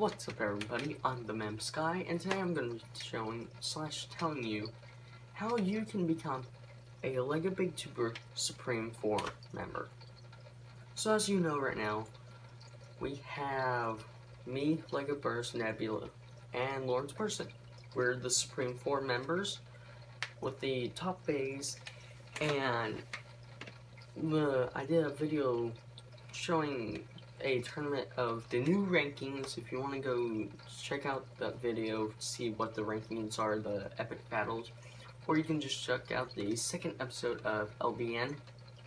What's up everybody, I'm the Mim-Sky, and today I'm going to be showing / telling you how you can become a LEGO Big Tuber Supreme 4 member. So as you know right now, we have me, LEGO Burst, Nebula, and Lawrence Person. We're the Supreme 4 members with the top bays, and I did a video showing a tournament of the new rankings. If you want to go check out that video, see what the rankings are, the epic battles, or you can just check out the second episode of LBN,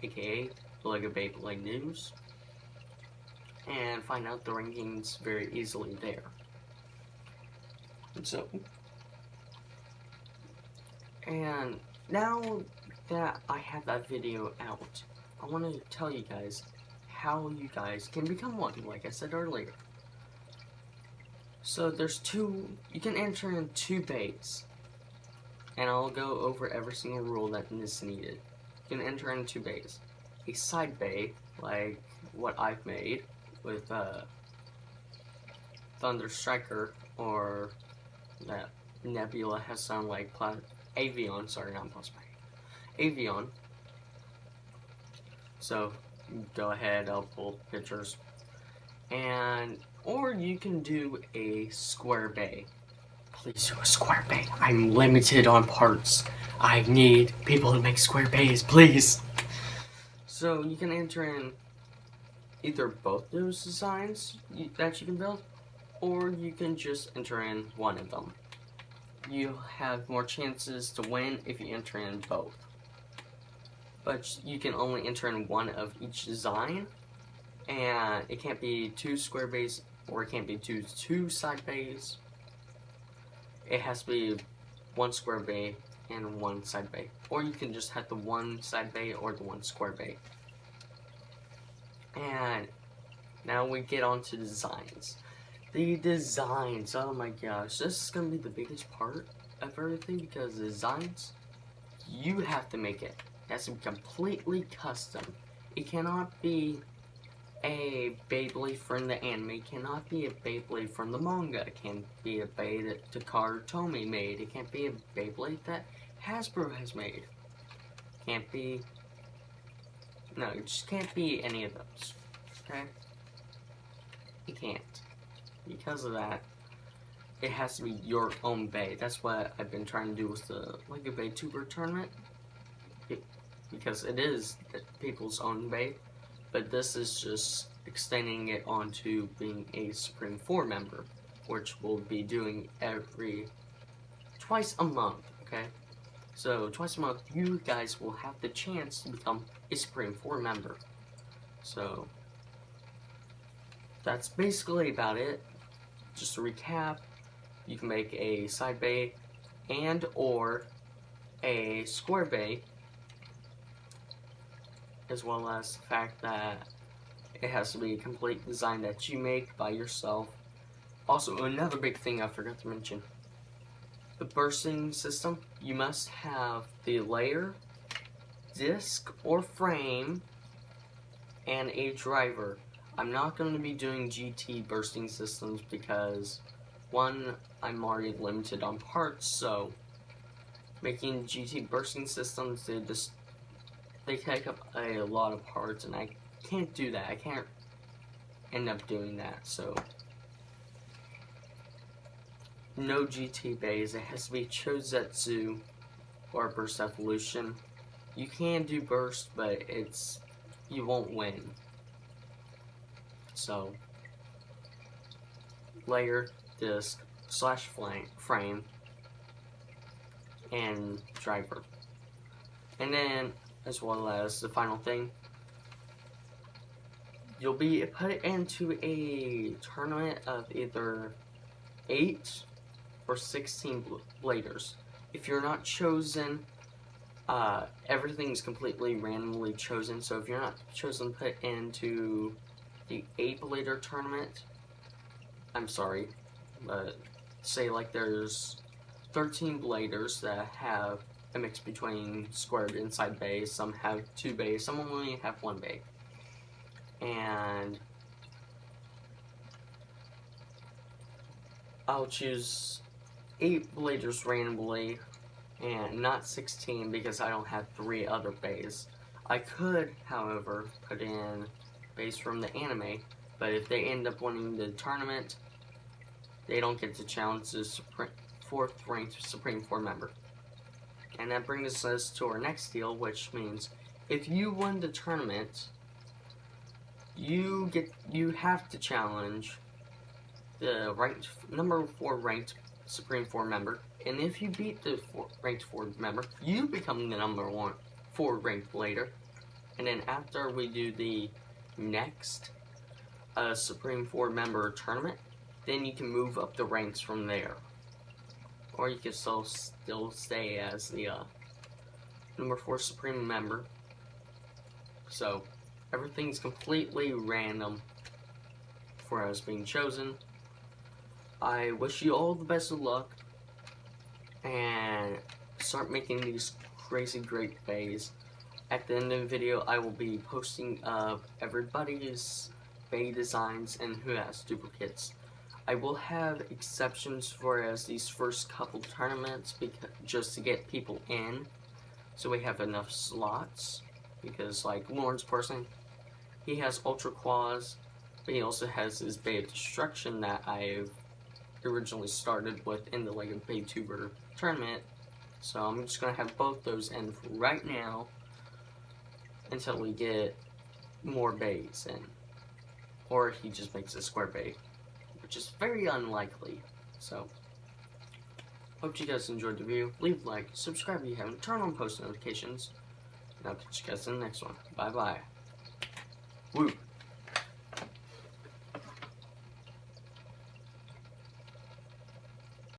aka LEGO Beyblade News, and find out the rankings very easily there. And now that I have that video out, I want to tell you guys how you guys can become one, like I said earlier. So there's you can enter in 2 bays, and I'll go over every single rule that is needed. You can enter in 2 bays. A side bay, like what I've made with Thunder Striker, or that Nebula has sound like Avion, sorry, not Plasma, Avion. So go ahead, I'll pull pictures. Or you can do a square bay. Please do a square bay. I'm limited on parts. I need people to make square bays, please. So you can enter in either both those designs that you can build, or you can just enter in one of them. You have more chances to win if you enter in both. But you can only enter in one of each design, and it can't be 2 square bays, or it can't be two side bays. It has to be 1 square bay and 1 side bay, or you can just have the 1 side bay or the 1 square bay. And now we get on to designs. The designs, oh my gosh, this is gonna be the biggest part of everything, because the designs, you have to make it. It has to be completely custom. It cannot be a Beyblade from the anime. It cannot be a Beyblade from the manga. It can't be a Beyblade that Takara Tomy made. It can't be a Beyblade that Hasbro has made. Can't be... No, it just can't be any of those. Okay? It can't. Because of that, it has to be your own bay. That's what I've been trying to do with the LEGO Bay Tuber tournament. Because it is people's own bay, but this is just extending it onto being a Supreme 4 member, which we'll be doing twice a month, okay? So twice a month, you guys will have the chance to become a Supreme 4 member. So that's basically about it. Just to recap, you can make a side bay and or a square bay, as well as the fact that it has to be a complete design that you make by yourself. Also, another big thing I forgot to mention, the bursting system. You must have the layer, disc or frame, and a driver. I'm not going to be doing GT bursting systems because, one, I'm already limited on parts, so making GT bursting systems, they take up a lot of parts, and I can't do that. I can't end up doing that, so no GT bays. It has to be Chozetsu or Burst Evolution. You can do Burst, but you won't win. So layer, disc, / frame, and driver. And then, as well as the final thing, you'll be put into a tournament of either 8 or 16 bladers. If you're not chosen, everything's completely randomly chosen. So if you're not chosen, put into the 8 blader tournament, I'm sorry, but say like there's 13 bladers that have a mix between square and side bays. Some have 2 bays, some only have 1 bay. And I'll choose 8 bladers randomly, and not 16 because I don't have 3 other bays. I could, however, put in bays from the anime, but if they end up winning the tournament, they don't get to challenge the 4th ranked Supreme 4 member. And that brings us to our next deal, which means if you win the tournament, you have to challenge the number 4 ranked Supreme 4 member, and if you beat the ranked 4 member, you become the number 4 ranked blader. And then after we do the next Supreme 4 member tournament, then you can move up the ranks from there. Or you can still stay as the number 4 Supreme member. So everything's completely random for us being chosen. I wish you all the best of luck, and start making these crazy great bays. At the end of the video, I will be posting everybody's bay designs and who has duplicates. I will have exceptions for as these first couple tournaments, just to get people in, so we have enough slots. Because like Lauren's person, he has Ultra Claws, but he also has his Bay of Destruction that I've originally started with in the Lego Baytuber tournament. So I'm just going to have both those in for right now until we get more bays in. Or he just makes a square bay, which is very unlikely. So, hope you guys enjoyed the video. Leave a like, subscribe if you haven't, turn on post notifications, and I'll catch you guys in the next one. Bye bye. Woo!